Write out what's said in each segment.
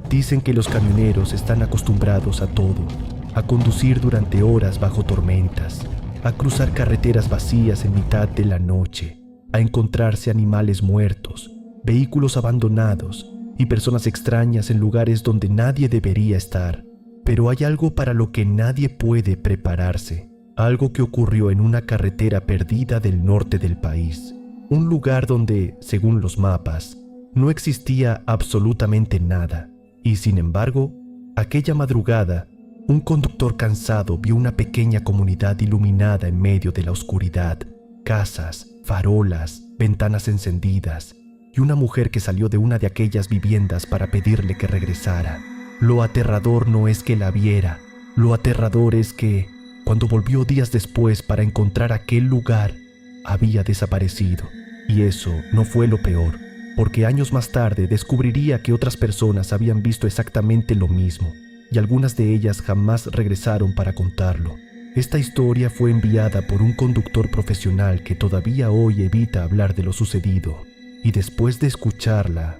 Dicen que los camioneros están acostumbrados a todo, a conducir durante horas bajo tormentas, a cruzar carreteras vacías en mitad de la noche, a encontrarse animales muertos, vehículos abandonados y personas extrañas en lugares donde nadie debería estar. Pero hay algo para lo que nadie puede prepararse, algo que ocurrió en una carretera perdida del norte del país, un lugar donde, según los mapas, no existía absolutamente nada. Y sin embargo, aquella madrugada, un conductor cansado vio una pequeña comunidad iluminada en medio de la oscuridad, casas, farolas, ventanas encendidas y una mujer que salió de una de aquellas viviendas para pedirle que regresara. Lo aterrador no es que la viera, lo aterrador es que, cuando volvió días después para encontrar aquel lugar, había desaparecido. Y eso no fue lo peor, porque años más tarde descubriría que otras personas habían visto exactamente lo mismo, y algunas de ellas jamás regresaron para contarlo. Esta historia fue enviada por un conductor profesional que todavía hoy evita hablar de lo sucedido, y después de escucharla,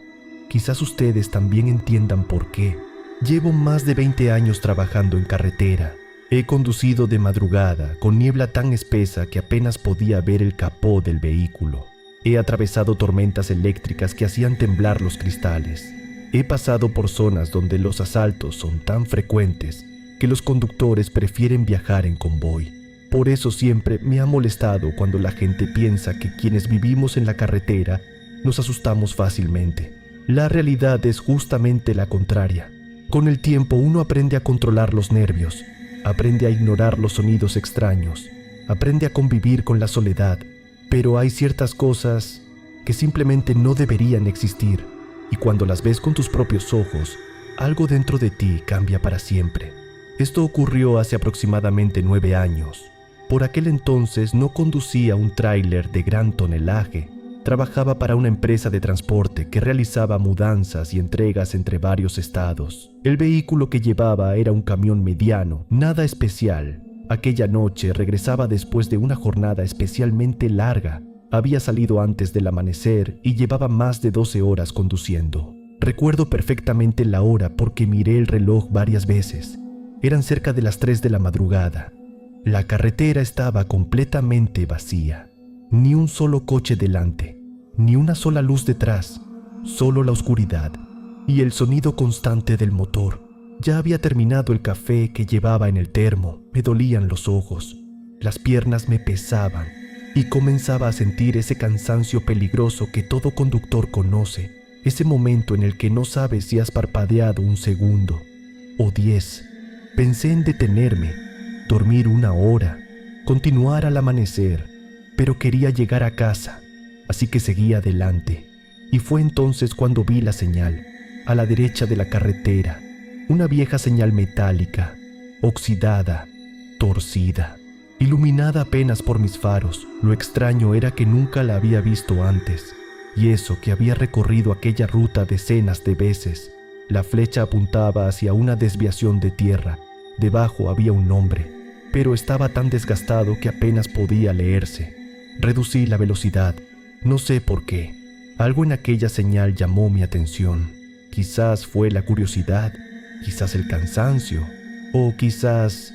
quizás ustedes también entiendan por qué. Llevo más de 20 años trabajando en carretera. He conducido de madrugada con niebla tan espesa que apenas podía ver el capó del vehículo. He atravesado tormentas eléctricas que hacían temblar los cristales. He pasado por zonas donde los asaltos son tan frecuentes que los conductores prefieren viajar en convoy. Por eso siempre me ha molestado cuando la gente piensa que quienes vivimos en la carretera nos asustamos fácilmente. La realidad es justamente la contraria. Con el tiempo uno aprende a controlar los nervios, aprende a ignorar los sonidos extraños, aprende a convivir con la soledad. Pero hay ciertas cosas que simplemente no deberían existir, y cuando las ves con tus propios ojos, algo dentro de ti cambia para siempre. Esto ocurrió hace aproximadamente 9 años. Por aquel entonces no conducía un tráiler de gran tonelaje. Trabajaba para una empresa de transporte que realizaba mudanzas y entregas entre varios estados. El vehículo que llevaba era un camión mediano, nada especial. Aquella noche regresaba después de una jornada especialmente larga. Había salido antes del amanecer y llevaba más de 12 horas conduciendo. Recuerdo perfectamente la hora porque miré el reloj varias veces. Eran cerca de las 3 de la madrugada. La carretera estaba completamente vacía. Ni un solo coche delante, ni una sola luz detrás, solo la oscuridad y el sonido constante del motor. Ya había terminado el café que llevaba en el termo, me dolían los ojos, las piernas me pesaban y comenzaba a sentir ese cansancio peligroso que todo conductor conoce, ese momento en el que no sabes si has parpadeado un segundo o 10. Pensé en detenerme, dormir 1 hora, continuar al amanecer, pero quería llegar a casa, así que seguí adelante. Y fue entonces cuando vi la señal, a la derecha de la carretera. Una vieja señal metálica, oxidada, torcida, iluminada apenas por mis faros. Lo extraño era que nunca la había visto antes, y eso que había recorrido aquella ruta decenas de veces. La flecha apuntaba hacia una desviación de tierra. Debajo había un nombre, pero estaba tan desgastado que apenas podía leerse. Reducí la velocidad, no sé por qué. Algo en aquella señal llamó mi atención. Quizás fue la curiosidad, quizás el cansancio, o quizás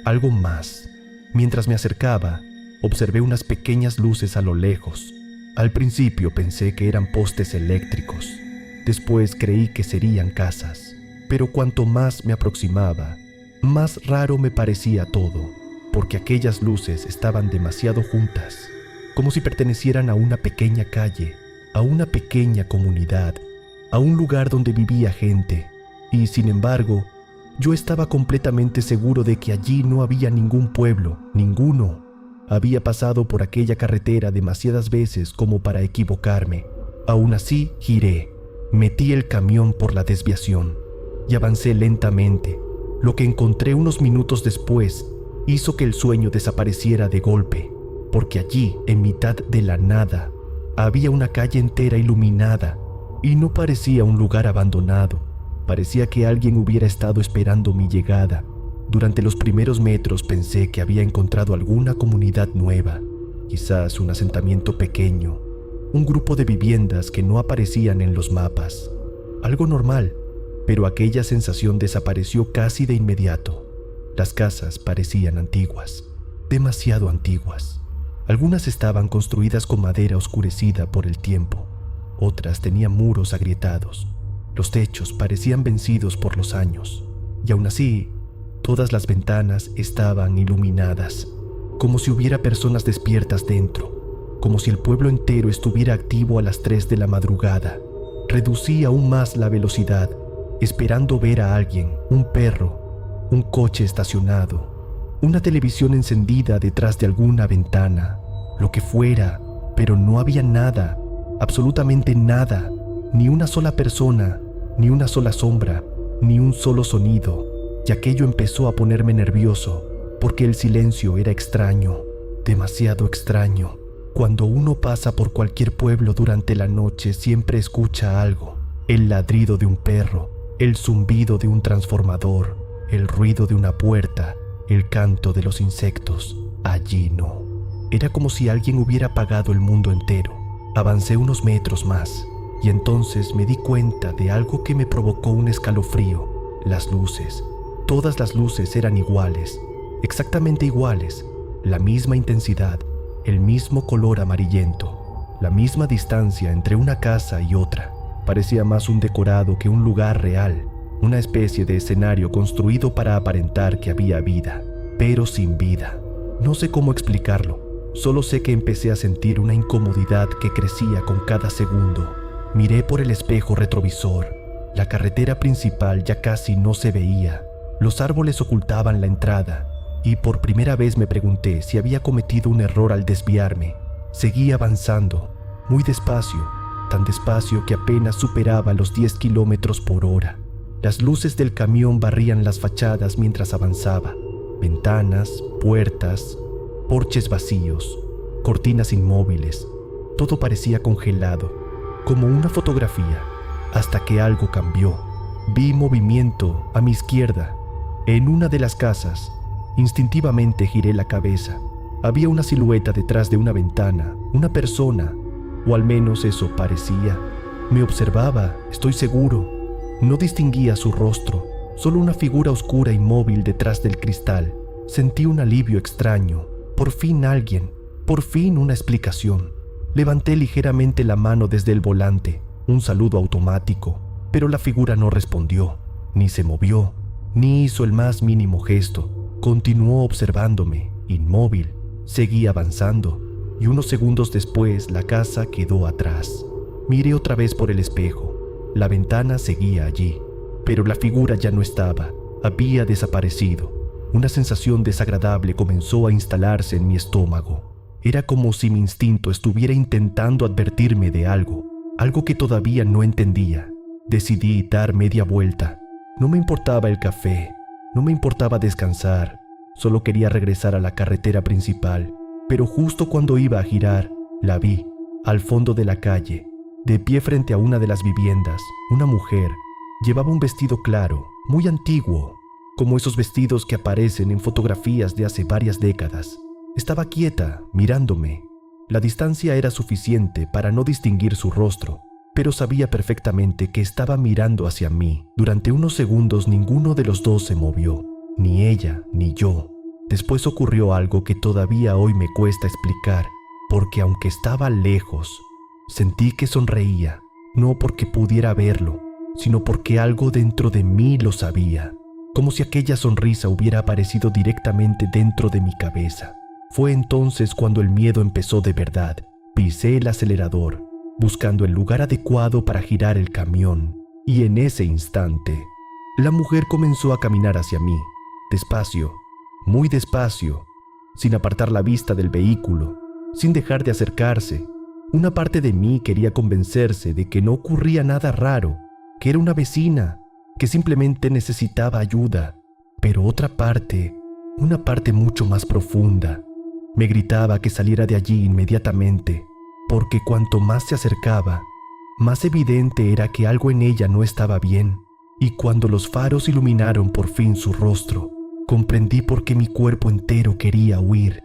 algo más. Mientras me acercaba, observé unas pequeñas luces a lo lejos. Al principio pensé que eran postes eléctricos. Después creí que serían casas. Pero cuanto más me aproximaba, más raro me parecía todo, porque aquellas luces estaban demasiado juntas, como si pertenecieran a una pequeña calle, a una pequeña comunidad, a un lugar donde vivía gente. Y sin embargo, yo estaba completamente seguro de que allí no había ningún pueblo, ninguno. Había pasado por aquella carretera demasiadas veces como para equivocarme. Aún así, giré, metí el camión por la desviación y avancé lentamente. Lo que encontré unos minutos después hizo que el sueño desapareciera de golpe, porque allí, en mitad de la nada, había una calle entera iluminada y no parecía un lugar abandonado. Parecía que alguien hubiera estado esperando mi llegada. Durante los primeros metros pensé que había encontrado alguna comunidad nueva, quizás un asentamiento pequeño, un grupo de viviendas que no aparecían en los mapas. Algo normal, pero aquella sensación desapareció casi de inmediato. Las casas parecían antiguas, demasiado antiguas. Algunas estaban construidas con madera oscurecida por el tiempo, otras tenían muros agrietados. Los techos parecían vencidos por los años, y aún así, todas las ventanas estaban iluminadas, como si hubiera personas despiertas dentro, como si el pueblo entero estuviera activo a las 3 de la madrugada. Reducí aún más la velocidad, esperando ver a alguien, un perro, un coche estacionado, una televisión encendida detrás de alguna ventana, lo que fuera, pero no había nada, absolutamente nada, ni una sola persona, ni una sola sombra, ni un solo sonido, y aquello empezó a ponerme nervioso, porque el silencio era extraño, demasiado extraño. Cuando uno pasa por cualquier pueblo durante la noche siempre escucha algo, el ladrido de un perro, el zumbido de un transformador, el ruido de una puerta, el canto de los insectos. Allí no. Era como si alguien hubiera apagado el mundo entero. Avancé unos metros más y entonces me di cuenta de algo que me provocó un escalofrío. Las luces. Todas las luces eran iguales, exactamente iguales, la misma intensidad, el mismo color amarillento, la misma distancia entre una casa y otra. Parecía más un decorado que un lugar real, una especie de escenario construido para aparentar que había vida, pero sin vida. No sé cómo explicarlo, solo sé que empecé a sentir una incomodidad que crecía con cada segundo. Miré por el espejo retrovisor. La carretera principal ya casi no se veía. Los árboles ocultaban la entrada, y por primera vez me pregunté si había cometido un error al desviarme. Seguí avanzando, muy despacio, tan despacio que apenas superaba los 10 kilómetros por hora. Las luces del camión barrían las fachadas mientras avanzaba. Ventanas, puertas, porches vacíos, cortinas inmóviles. Todo parecía congelado, como una fotografía, hasta que algo cambió. Vi movimiento a mi izquierda. En una de las casas, instintivamente giré la cabeza. Había una silueta detrás de una ventana, una persona, o al menos eso parecía. Me observaba, estoy seguro. No distinguía su rostro, solo una figura oscura inmóvil detrás del cristal. Sentí un alivio extraño. Por fin alguien, por fin una explicación. Levanté ligeramente la mano desde el volante, un saludo automático, pero la figura no respondió, ni se movió, ni hizo el más mínimo gesto. Continuó observándome, inmóvil. Seguí avanzando, y unos segundos después la casa quedó atrás. Miré otra vez por el espejo. La ventana seguía allí, pero la figura ya no estaba, había desaparecido. Una sensación desagradable comenzó a instalarse en mi estómago. Era como si mi instinto estuviera intentando advertirme de algo, algo que todavía no entendía. Decidí dar media vuelta. No me importaba el café, no me importaba descansar, solo quería regresar a la carretera principal. Pero justo cuando iba a girar, la vi, al fondo de la calle, de pie frente a una de las viviendas. Una mujer llevaba un vestido claro, muy antiguo, como esos vestidos que aparecen en fotografías de hace varias décadas. Estaba quieta, mirándome. La distancia era suficiente para no distinguir su rostro, pero sabía perfectamente que estaba mirando hacia mí. Durante unos segundos ninguno de los dos se movió, ni ella ni yo. Después ocurrió algo que todavía hoy me cuesta explicar, porque aunque estaba lejos, sentí que sonreía, no porque pudiera verlo, sino porque algo dentro de mí lo sabía, como si aquella sonrisa hubiera aparecido directamente dentro de mi cabeza. Fue entonces cuando el miedo empezó de verdad. Pisé el acelerador, buscando el lugar adecuado para girar el camión, y en ese instante, la mujer comenzó a caminar hacia mí, despacio, muy despacio, sin apartar la vista del vehículo, sin dejar de acercarse. Una parte de mí quería convencerse de que no ocurría nada raro, que era una vecina, que simplemente necesitaba ayuda, pero otra parte, una parte mucho más profunda, me gritaba que saliera de allí inmediatamente, porque cuanto más se acercaba, más evidente era que algo en ella no estaba bien, y cuando los faros iluminaron por fin su rostro, comprendí por qué mi cuerpo entero quería huir.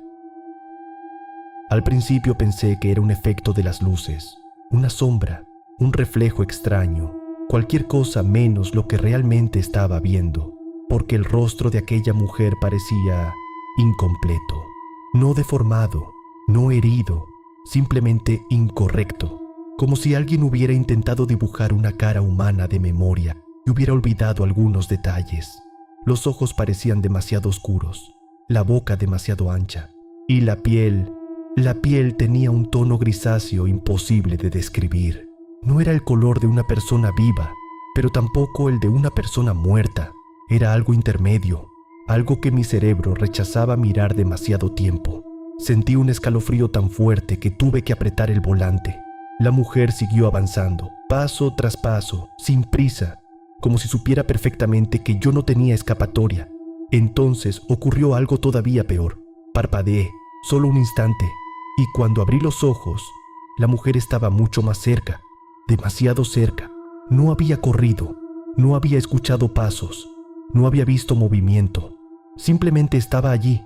Al principio pensé que era un efecto de las luces, una sombra, un reflejo extraño, cualquier cosa menos lo que realmente estaba viendo, porque el rostro de aquella mujer parecía incompleto, no deformado, no herido, simplemente incorrecto, como si alguien hubiera intentado dibujar una cara humana de memoria y hubiera olvidado algunos detalles. Los ojos parecían demasiado oscuros, la boca demasiado ancha, y la piel tenía un tono grisáceo imposible de describir. No era el color de una persona viva, pero tampoco el de una persona muerta. Era algo intermedio, algo que mi cerebro rechazaba mirar demasiado tiempo. Sentí un escalofrío tan fuerte que tuve que apretar el volante. La mujer siguió avanzando, paso tras paso, sin prisa, como si supiera perfectamente que yo no tenía escapatoria. Entonces ocurrió algo todavía peor. Parpadeé, solo un instante, y cuando abrí los ojos, la mujer estaba mucho más cerca, demasiado cerca. No había corrido, no había escuchado pasos, no había visto movimiento. Simplemente estaba allí,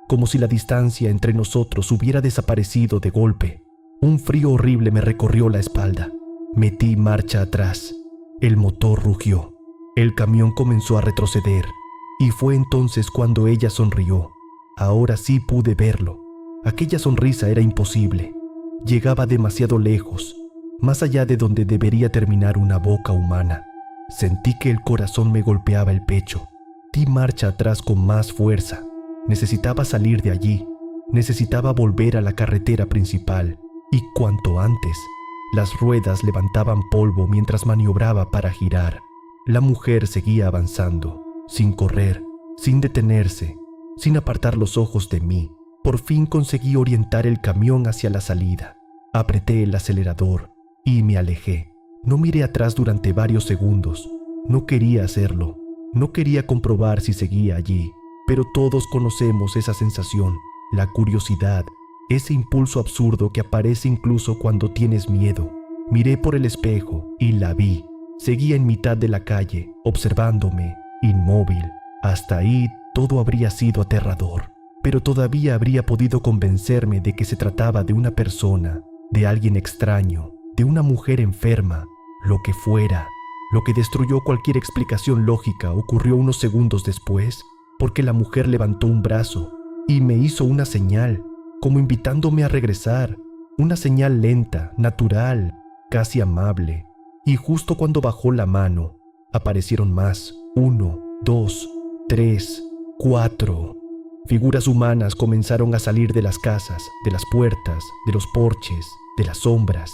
como si la distancia entre nosotros hubiera desaparecido de golpe. Un frío horrible me recorrió la espalda. Metí marcha atrás. El motor rugió. El camión comenzó a retroceder. Y fue entonces cuando ella sonrió. Ahora sí pude verlo. Aquella sonrisa era imposible. Llegaba demasiado lejos, más allá de donde debería terminar una boca humana. Sentí que el corazón me golpeaba el pecho. Di marcha atrás con más fuerza. Necesitaba salir de allí. Necesitaba volver a la carretera principal. Y cuanto antes. Las ruedas levantaban polvo mientras maniobraba para girar. La mujer seguía avanzando, sin correr, sin detenerse, sin apartar los ojos de mí. Por fin conseguí orientar el camión hacia la salida. Apreté el acelerador y me alejé. No miré atrás durante varios segundos. No quería hacerlo. No quería comprobar si seguía allí. Pero todos conocemos esa sensación, la curiosidad, ese impulso absurdo que aparece incluso cuando tienes miedo. Miré por el espejo y la vi. Seguía en mitad de la calle, observándome, inmóvil. Hasta ahí todo habría sido aterrador. Pero todavía habría podido convencerme de que se trataba de una persona, de alguien extraño, de una mujer enferma, lo que fuera. Lo que destruyó cualquier explicación lógica ocurrió unos segundos después, porque la mujer levantó un brazo y me hizo una señal, como invitándome a regresar, una señal lenta, natural, casi amable. Y justo cuando bajó la mano, aparecieron más, 1, 2, 3, 4... Figuras humanas comenzaron a salir de las casas, de las puertas, de los porches, de las sombras,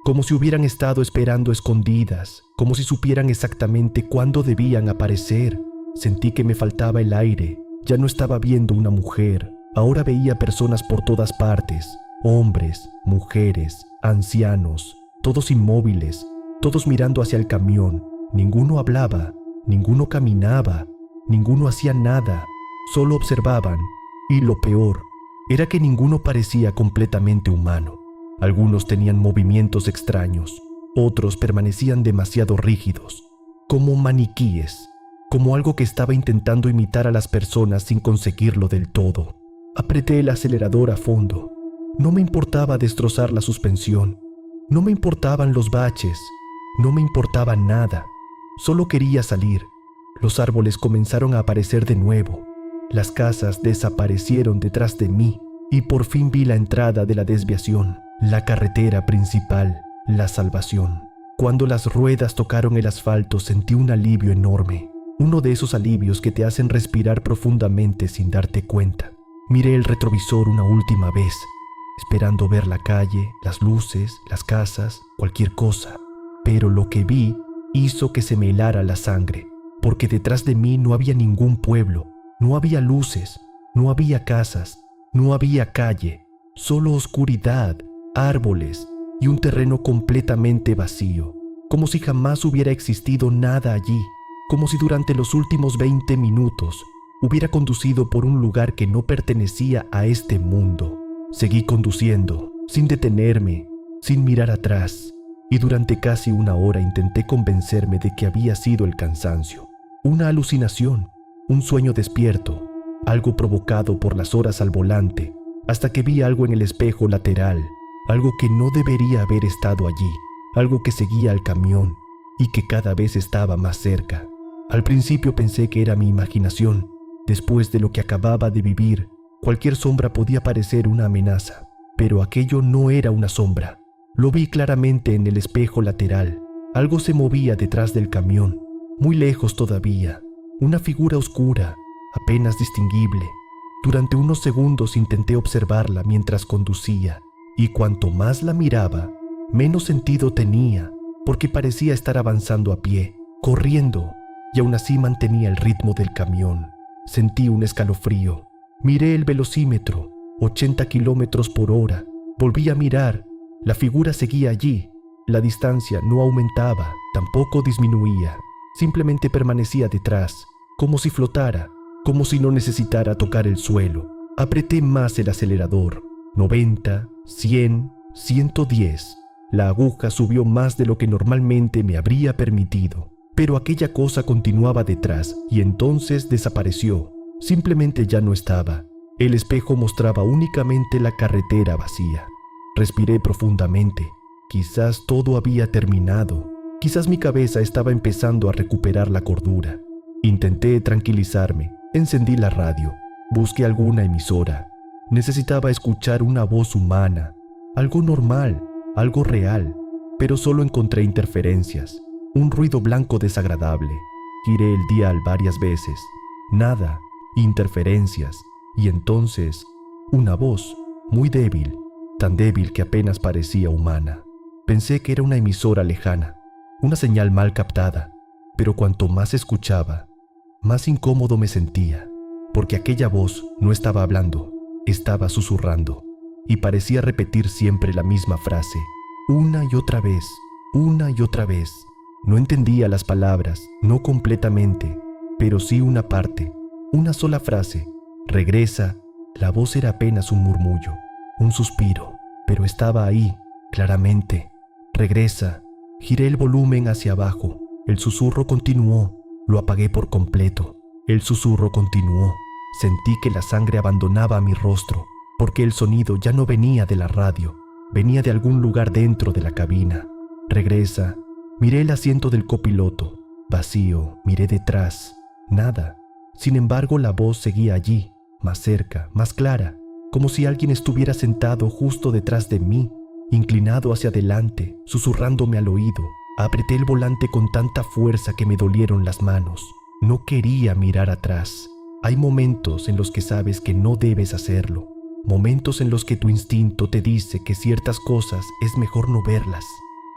como si hubieran estado esperando escondidas, como si supieran exactamente cuándo debían aparecer. Sentí que me faltaba el aire. Ya no estaba viendo una mujer, ahora veía personas por todas partes, hombres, mujeres, ancianos, todos inmóviles, todos mirando hacia el camión. Ninguno hablaba, ninguno caminaba, ninguno hacía nada. Solo observaban, y lo peor era que ninguno parecía completamente humano. Algunos tenían movimientos extraños, otros permanecían demasiado rígidos, como maniquíes, como algo que estaba intentando imitar a las personas sin conseguirlo del todo. Apreté el acelerador a fondo. No me importaba destrozar la suspensión, no me importaban los baches, no me importaba nada. Solo quería salir. Los árboles comenzaron a aparecer de nuevo. Las casas desaparecieron detrás de mí y por fin vi la entrada de la desviación, la carretera principal, la salvación. Cuando las ruedas tocaron el asfalto sentí un alivio enorme, uno de esos alivios que te hacen respirar profundamente sin darte cuenta. Miré el retrovisor una última vez, esperando ver la calle, las luces, las casas, cualquier cosa. Pero lo que vi hizo que se me helara la sangre, porque detrás de mí no había ningún pueblo. No había luces, no había casas, no había calle, solo oscuridad, árboles y un terreno completamente vacío, como si jamás hubiera existido nada allí, como si durante los últimos 20 minutos hubiera conducido por un lugar que no pertenecía a este mundo. Seguí conduciendo, sin detenerme, sin mirar atrás, y durante casi una hora intenté convencerme de que había sido el cansancio, una alucinación, un sueño despierto, algo provocado por las horas al volante, hasta que vi algo en el espejo lateral, algo que no debería haber estado allí, algo que seguía al camión, y que cada vez estaba más cerca. Al principio pensé que era mi imaginación. Después de lo que acababa de vivir, cualquier sombra podía parecer una amenaza, pero aquello no era una sombra. Lo vi claramente en el espejo lateral. Algo se movía detrás del camión, muy lejos todavía, una figura oscura, apenas distinguible. Durante unos segundos intenté observarla mientras conducía, y cuanto más la miraba, menos sentido tenía, porque parecía estar avanzando a pie, corriendo, y aún así mantenía el ritmo del camión. Sentí un escalofrío. Miré el velocímetro, 80 kilómetros por hora. Volví a mirar. La figura seguía allí. La distancia no aumentaba, tampoco disminuía. Simplemente permanecía detrás, como si flotara, como si no necesitara tocar el suelo. Apreté más el acelerador. 90, 100, 110. La aguja subió más de lo que normalmente me habría permitido. Pero aquella cosa continuaba detrás y entonces desapareció. Simplemente ya no estaba. El espejo mostraba únicamente la carretera vacía. Respiré profundamente. Quizás todo había terminado. Quizás mi cabeza estaba empezando a recuperar la cordura. Intenté tranquilizarme. Encendí la radio. Busqué alguna emisora. Necesitaba escuchar una voz humana. Algo normal, algo real. Pero solo encontré interferencias. Un ruido blanco desagradable. Giré el dial varias veces. Nada, interferencias. Y entonces, una voz, muy débil, tan débil que apenas parecía humana. Pensé que era una emisora lejana, una señal mal captada. Pero cuanto más escuchaba, más incómodo me sentía, porque aquella voz no estaba hablando, estaba susurrando, y parecía repetir siempre la misma frase, una y otra vez, una y otra vez. No entendía las palabras, no completamente, pero sí una parte, una sola frase. Regresa. La voz era apenas un murmullo, un suspiro, pero estaba ahí, claramente. Regresa. Giré el volumen hacia abajo. El susurro continuó. Lo apagué por completo. El susurro continuó. Sentí que la sangre abandonaba mi rostro, porque el sonido ya no venía de la radio, venía de algún lugar dentro de la cabina. Regresa. Miré el asiento del copiloto, vacío. Miré detrás, nada. Sin embargo, la voz seguía allí, más cerca, más clara, como si alguien estuviera sentado justo detrás de mí, inclinado hacia adelante, susurrándome al oído. Apreté el volante con tanta fuerza que me dolieron las manos. No quería mirar atrás. Hay momentos en los que sabes que no debes hacerlo, momentos en los que tu instinto te dice que ciertas cosas es mejor no verlas.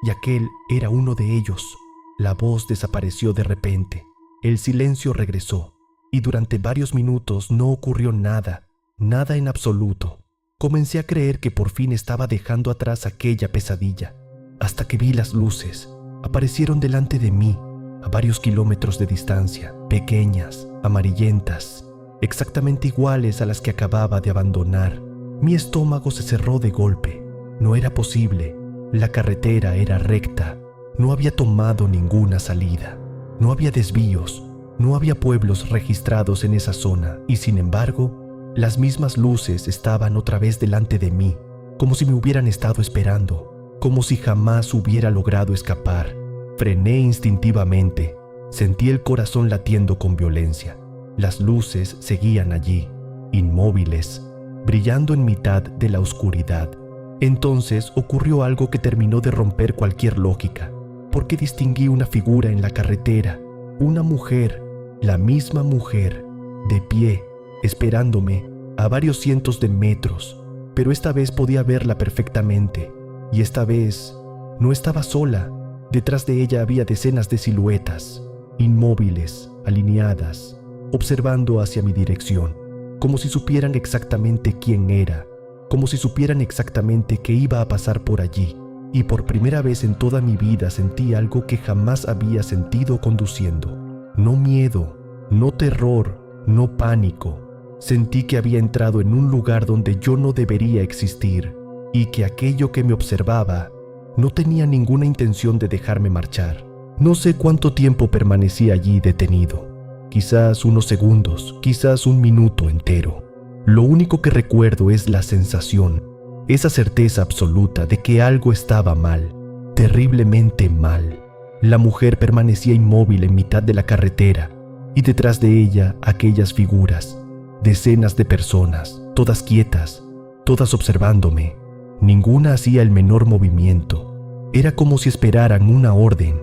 Y aquel era uno de ellos. La voz desapareció de repente. El silencio regresó, y durante varios minutos no ocurrió nada, nada en absoluto. Comencé a creer que por fin estaba dejando atrás aquella pesadilla, hasta que vi las luces. Aparecieron delante de mí, a varios kilómetros de distancia, pequeñas, amarillentas, exactamente iguales a las que acababa de abandonar. Mi estómago se cerró de golpe. No era posible. La carretera era recta, no había tomado ninguna salida, no había desvíos, no había pueblos registrados en esa zona y sin embargo, las mismas luces estaban otra vez delante de mí, como si me hubieran estado esperando, como si jamás hubiera logrado escapar. Frené instintivamente, sentí el corazón latiendo con violencia. Las luces seguían allí, inmóviles, brillando en mitad de la oscuridad. Entonces ocurrió algo que terminó de romper cualquier lógica, porque distinguí una figura en la carretera, una mujer, la misma mujer, de pie, esperándome a varios cientos de metros, pero esta vez podía verla perfectamente, y esta vez no estaba sola. Detrás de ella había decenas de siluetas, inmóviles, alineadas, observando hacia mi dirección, como si supieran exactamente quién era, como si supieran exactamente qué iba a pasar por allí, y por primera vez en toda mi vida sentí algo que jamás había sentido conduciendo. No miedo, no terror, no pánico. Sentí que había entrado en un lugar donde yo no debería existir, y que aquello que me observaba no tenía ninguna intención de dejarme marchar. No sé cuánto tiempo permanecí allí detenido, quizás unos segundos, quizás un minuto entero. Lo único que recuerdo es la sensación, esa certeza absoluta de que algo estaba mal, terriblemente mal. La mujer permanecía inmóvil en mitad de la carretera y detrás de ella aquellas figuras, decenas de personas, todas quietas, todas observándome. Ninguna hacía el menor movimiento. Era como si esperaran una orden,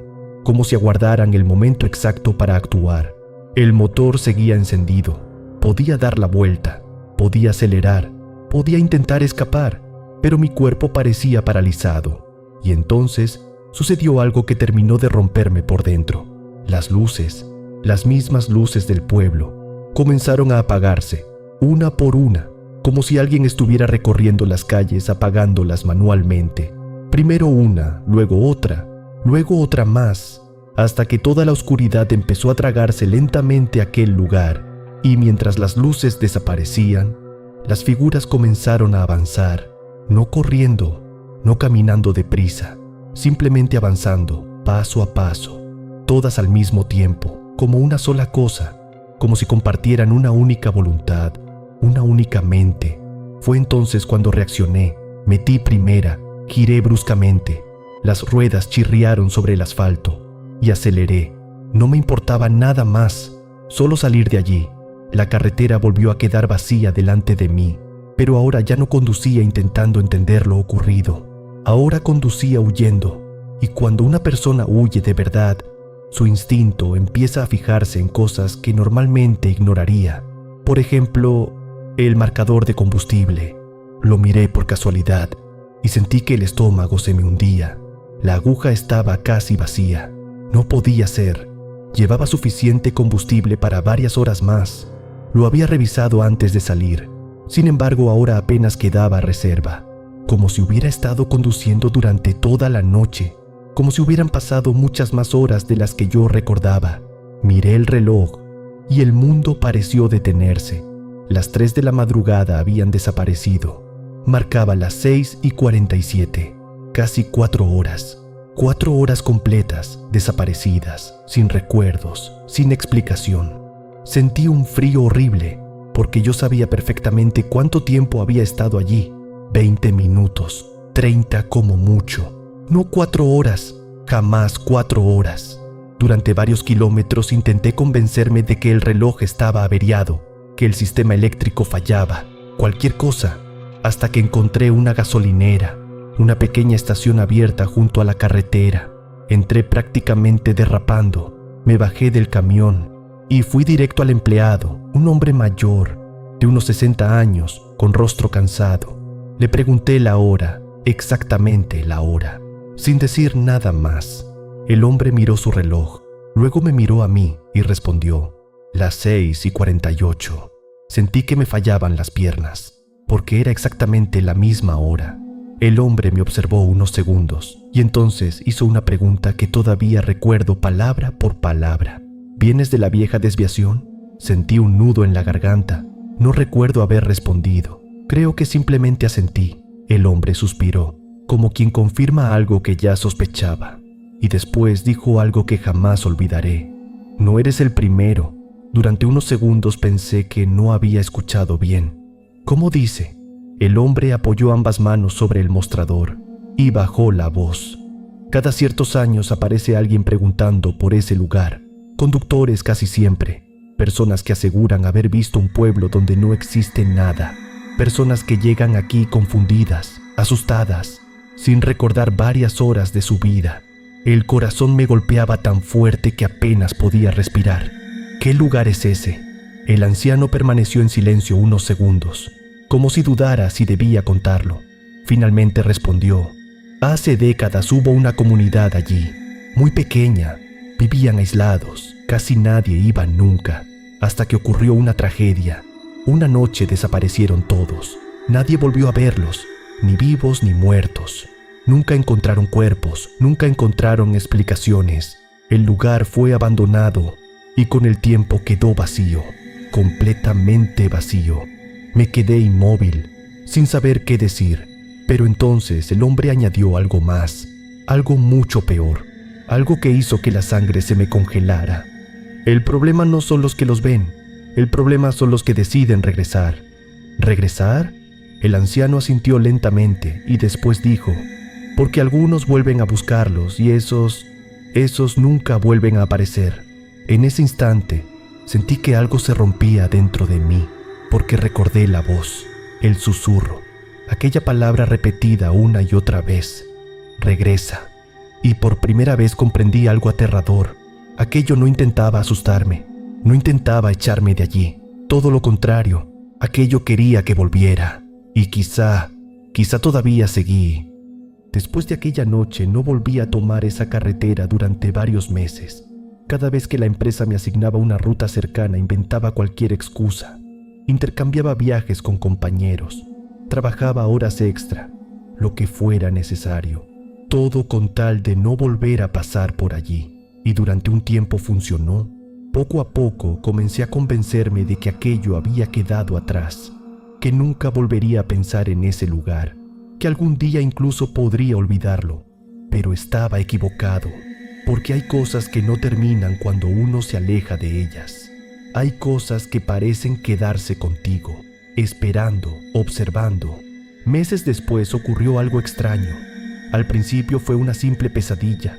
como si aguardaran el momento exacto para actuar. El motor seguía encendido. Podía dar la vuelta, podía acelerar, podía intentar escapar, pero mi cuerpo parecía paralizado. Y entonces sucedió algo que terminó de romperme por dentro. Las luces, las mismas luces del pueblo, comenzaron a apagarse, una por una, como si alguien estuviera recorriendo las calles apagándolas manualmente. Primero una, luego otra más, hasta que toda la oscuridad empezó a tragarse lentamente aquel lugar, y mientras las luces desaparecían, las figuras comenzaron a avanzar, no corriendo, no caminando deprisa, simplemente avanzando, paso a paso, todas al mismo tiempo, como una sola cosa, como si compartieran una única voluntad, una única mente. Fue entonces cuando reaccioné, metí primera, giré bruscamente, las ruedas chirriaron sobre el asfalto y aceleré. No me importaba nada más, solo salir de allí. La carretera volvió a quedar vacía delante de mí, pero ahora ya no conducía intentando entender lo ocurrido. Ahora conducía huyendo, y cuando una persona huye de verdad, su instinto empieza a fijarse en cosas que normalmente ignoraría. Por ejemplo, el marcador de combustible. Lo miré por casualidad y sentí que el estómago se me hundía. La aguja estaba casi vacía. No podía ser. Llevaba suficiente combustible para varias horas más. Lo había revisado antes de salir. Sin embargo, ahora apenas quedaba reserva. Como si hubiera estado conduciendo durante toda la noche. Como si hubieran pasado muchas más horas de las que yo recordaba. Miré el reloj y el mundo pareció detenerse. Las 3 de la madrugada habían desaparecido. Marcaba las 6:47. Casi 4 horas. 4 horas completas, desaparecidas, sin recuerdos, sin explicación. Sentí un frío horrible, porque yo sabía perfectamente cuánto tiempo había estado allí. 20 minutos, 30 como mucho. No 4 horas, jamás 4 horas. Durante varios kilómetros intenté convencerme de que el reloj estaba averiado, que el sistema eléctrico fallaba, cualquier cosa, hasta que encontré una gasolinera, una pequeña estación abierta junto a la carretera. Entré prácticamente derrapando, me bajé del camión y fui directo al empleado, un hombre mayor, de unos 60 años, con rostro cansado. Le pregunté la hora, exactamente la hora, sin decir nada más. El hombre miró su reloj, luego me miró a mí y respondió, las 6:48. Sentí que me fallaban las piernas, porque era exactamente la misma hora. El hombre me observó unos segundos y entonces hizo una pregunta que todavía recuerdo palabra por palabra. ¿Vienes de la vieja desviación? Sentí un nudo en la garganta. No recuerdo haber respondido. Creo que simplemente asentí. El hombre suspiró, como quien confirma algo que ya sospechaba. Y después dijo algo que jamás olvidaré. No eres el primero. Durante unos segundos pensé que no había escuchado bien. ¿Cómo dice? El hombre apoyó ambas manos sobre el mostrador y bajó la voz. Cada ciertos años aparece alguien preguntando por ese lugar. Conductores casi siempre. Personas que aseguran haber visto un pueblo donde no existe nada. Personas que llegan aquí confundidas, asustadas, sin recordar varias horas de su vida. El corazón me golpeaba tan fuerte que apenas podía respirar. ¿Qué lugar es ese? El anciano permaneció en silencio unos segundos, como si dudara si debía contarlo. Finalmente respondió, hace décadas hubo una comunidad allí, muy pequeña. Vivían aislados, casi nadie iba nunca, hasta que ocurrió una tragedia. Una noche desaparecieron todos. Nadie volvió a verlos, ni vivos ni muertos. Nunca encontraron cuerpos, nunca encontraron explicaciones. El lugar fue abandonado y con el tiempo quedó vacío, completamente vacío. Me quedé inmóvil, sin saber qué decir, pero entonces el hombre añadió algo más, algo mucho peor, algo que hizo que la sangre se me congelara. El problema no son los que los ven, el problema son los que deciden regresar. ¿Regresar? El anciano asintió lentamente y después dijo, porque algunos vuelven a buscarlos y esos Esos nunca vuelven a aparecer. En ese instante, sentí que algo se rompía dentro de mí, porque recordé la voz, el susurro, aquella palabra repetida una y otra vez. Regresa. Y por primera vez comprendí algo aterrador. Aquello no intentaba asustarme, no intentaba echarme de allí. Todo lo contrario, aquello quería que volviera. Y quizá todavía seguí. Después de aquella noche no volví a tomar esa carretera durante varios meses. Cada vez que la empresa me asignaba una ruta cercana inventaba cualquier excusa. Intercambiaba viajes con compañeros. Trabajaba horas extra, lo que fuera necesario. Todo con tal de no volver a pasar por allí. Y durante un tiempo funcionó. Poco a poco comencé a convencerme de que aquello había quedado atrás, que nunca volvería a pensar en ese lugar, que algún día incluso podría olvidarlo. Pero estaba equivocado, porque hay cosas que no terminan cuando uno se aleja de ellas. Hay cosas que parecen quedarse contigo, esperando, observando. Meses después ocurrió algo extraño. Al principio fue una simple pesadilla.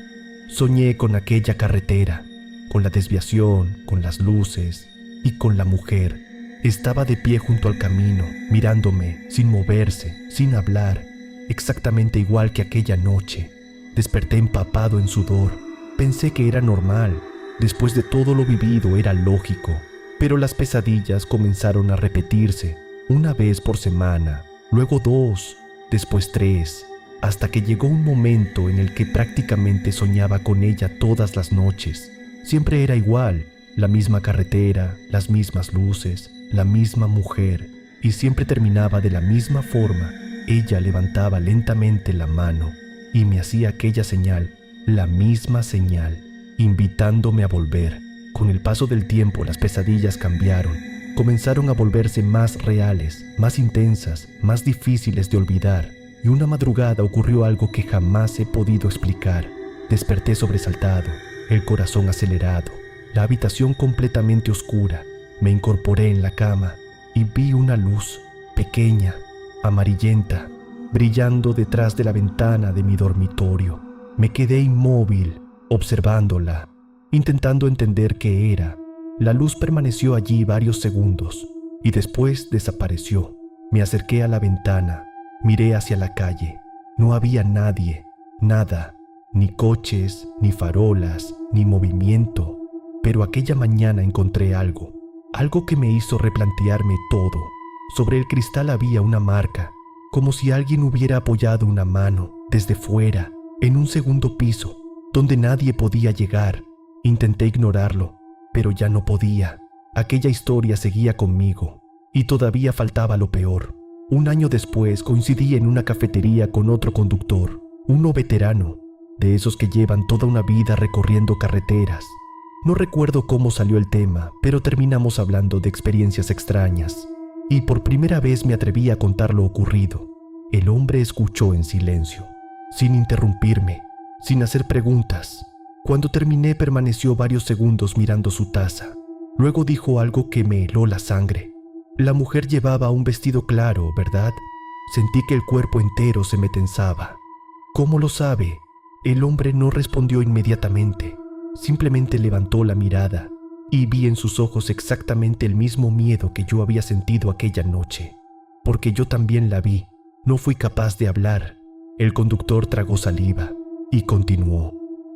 Soñé con aquella carretera, con la desviación, con las luces y con la mujer. Estaba de pie junto al camino, mirándome, sin moverse, sin hablar, exactamente igual que aquella noche. Desperté empapado en sudor. Pensé que era normal. Después de todo lo vivido era lógico. Pero las pesadillas comenzaron a repetirse, una vez por semana, luego 2, después 3, hasta que llegó un momento en el que prácticamente soñaba con ella todas las noches. Siempre era igual, la misma carretera, las mismas luces, la misma mujer, y siempre terminaba de la misma forma. Ella levantaba lentamente la mano y me hacía aquella señal, la misma señal, invitándome a volver. Con el paso del tiempo las pesadillas cambiaron, comenzaron a volverse más reales, más intensas, más difíciles de olvidar, y una madrugada ocurrió algo que jamás he podido explicar. Desperté sobresaltado, el corazón acelerado, la habitación completamente oscura. Me incorporé en la cama y vi una luz, pequeña, amarillenta, brillando detrás de la ventana de mi dormitorio. Me quedé inmóvil, observándola, intentando entender qué era. La luz permaneció allí varios segundos y después desapareció. Me acerqué a la ventana, miré hacia la calle. No había nadie, nada, ni coches, ni farolas, ni movimiento. Pero aquella mañana encontré algo que me hizo replantearme todo. Sobre el cristal había una marca, como si alguien hubiera apoyado una mano desde fuera, en un segundo piso, donde nadie podía llegar. Intenté ignorarlo, pero ya no podía. Aquella historia seguía conmigo, y todavía faltaba lo peor. Un año después coincidí en una cafetería con otro conductor, uno veterano, de esos que llevan toda una vida recorriendo carreteras. No recuerdo cómo salió el tema, pero terminamos hablando de experiencias extrañas, y por primera vez me atreví a contar lo ocurrido. El hombre escuchó en silencio, sin interrumpirme, sin hacer preguntas. Cuando terminé permaneció varios segundos mirando su taza. Luego dijo algo que me heló la sangre. La mujer llevaba un vestido claro, ¿verdad? Sentí que el cuerpo entero se me tensaba. ¿Cómo lo sabe? El hombre no respondió inmediatamente. Simplemente levantó la mirada y vi en sus ojos exactamente el mismo miedo que yo había sentido aquella noche. Porque yo también la vi. No fui capaz de hablar. El conductor tragó saliva y continuó.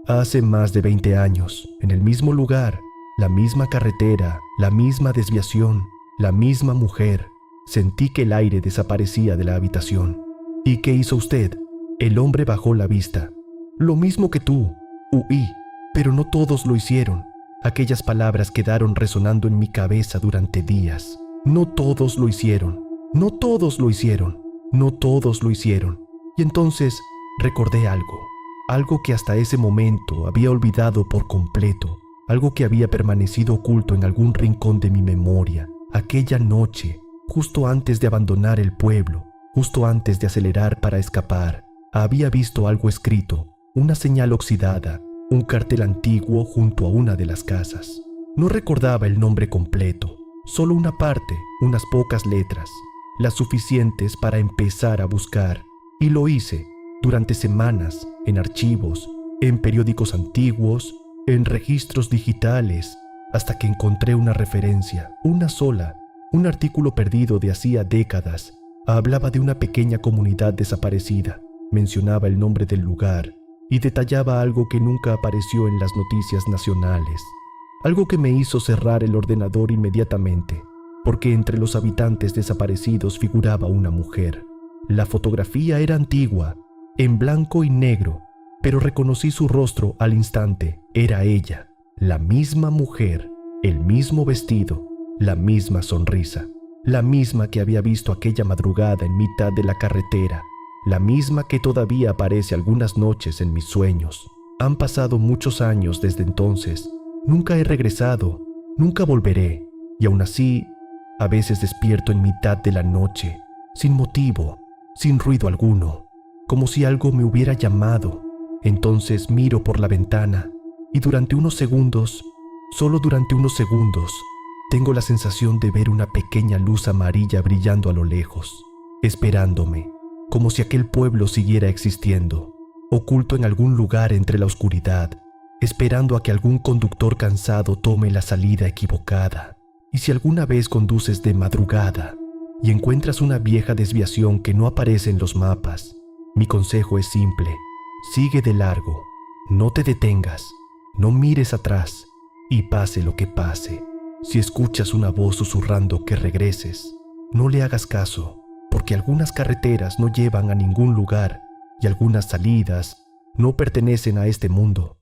Hace más de 20 años, en el mismo lugar, la misma carretera, la misma desviación, la misma mujer. Sentí que el aire desaparecía de la habitación. ¿Y qué hizo usted? El hombre bajó la vista. Lo mismo que tú. Huí. Pero no todos lo hicieron. Aquellas palabras quedaron resonando en mi cabeza durante días. No todos lo hicieron. No todos lo hicieron. No todos lo hicieron. Y entonces recordé algo que hasta ese momento había olvidado por completo, algo que había permanecido oculto en algún rincón de mi memoria. Aquella noche, justo antes de abandonar el pueblo, justo antes de acelerar para escapar, había visto algo escrito, una señal oxidada, un cartel antiguo junto a una de las casas. No recordaba el nombre completo, solo una parte, unas pocas letras, las suficientes para empezar a buscar. Y lo hice durante semanas, en archivos, en periódicos antiguos, en registros digitales, hasta que encontré una referencia, una sola, un artículo perdido de hacía décadas. Hablaba de una pequeña comunidad desaparecida, mencionaba el nombre del lugar y detallaba algo que nunca apareció en las noticias nacionales. Algo que me hizo cerrar el ordenador inmediatamente, porque entre los habitantes desaparecidos figuraba una mujer. La fotografía era antigua, en blanco y negro, pero reconocí su rostro al instante. Era ella, la misma mujer, el mismo vestido, la misma sonrisa, la misma que había visto aquella madrugada en mitad de la carretera, la misma que todavía aparece algunas noches en mis sueños. Han pasado muchos años desde entonces. Nunca he regresado, nunca volveré, y aún así, a veces despierto en mitad de la noche, sin motivo, sin ruido alguno, como si algo me hubiera llamado. Entonces miro por la ventana y durante unos segundos, solo durante unos segundos, tengo la sensación de ver una pequeña luz amarilla brillando a lo lejos, esperándome, como si aquel pueblo siguiera existiendo, oculto en algún lugar entre la oscuridad, esperando a que algún conductor cansado tome la salida equivocada. Y si alguna vez conduces de madrugada y encuentras una vieja desviación que no aparece en los mapas, mi consejo es simple: sigue de largo, no te detengas, no mires atrás y pase lo que pase. Si escuchas una voz susurrando que regreses, no le hagas caso, porque algunas carreteras no llevan a ningún lugar y algunas salidas no pertenecen a este mundo.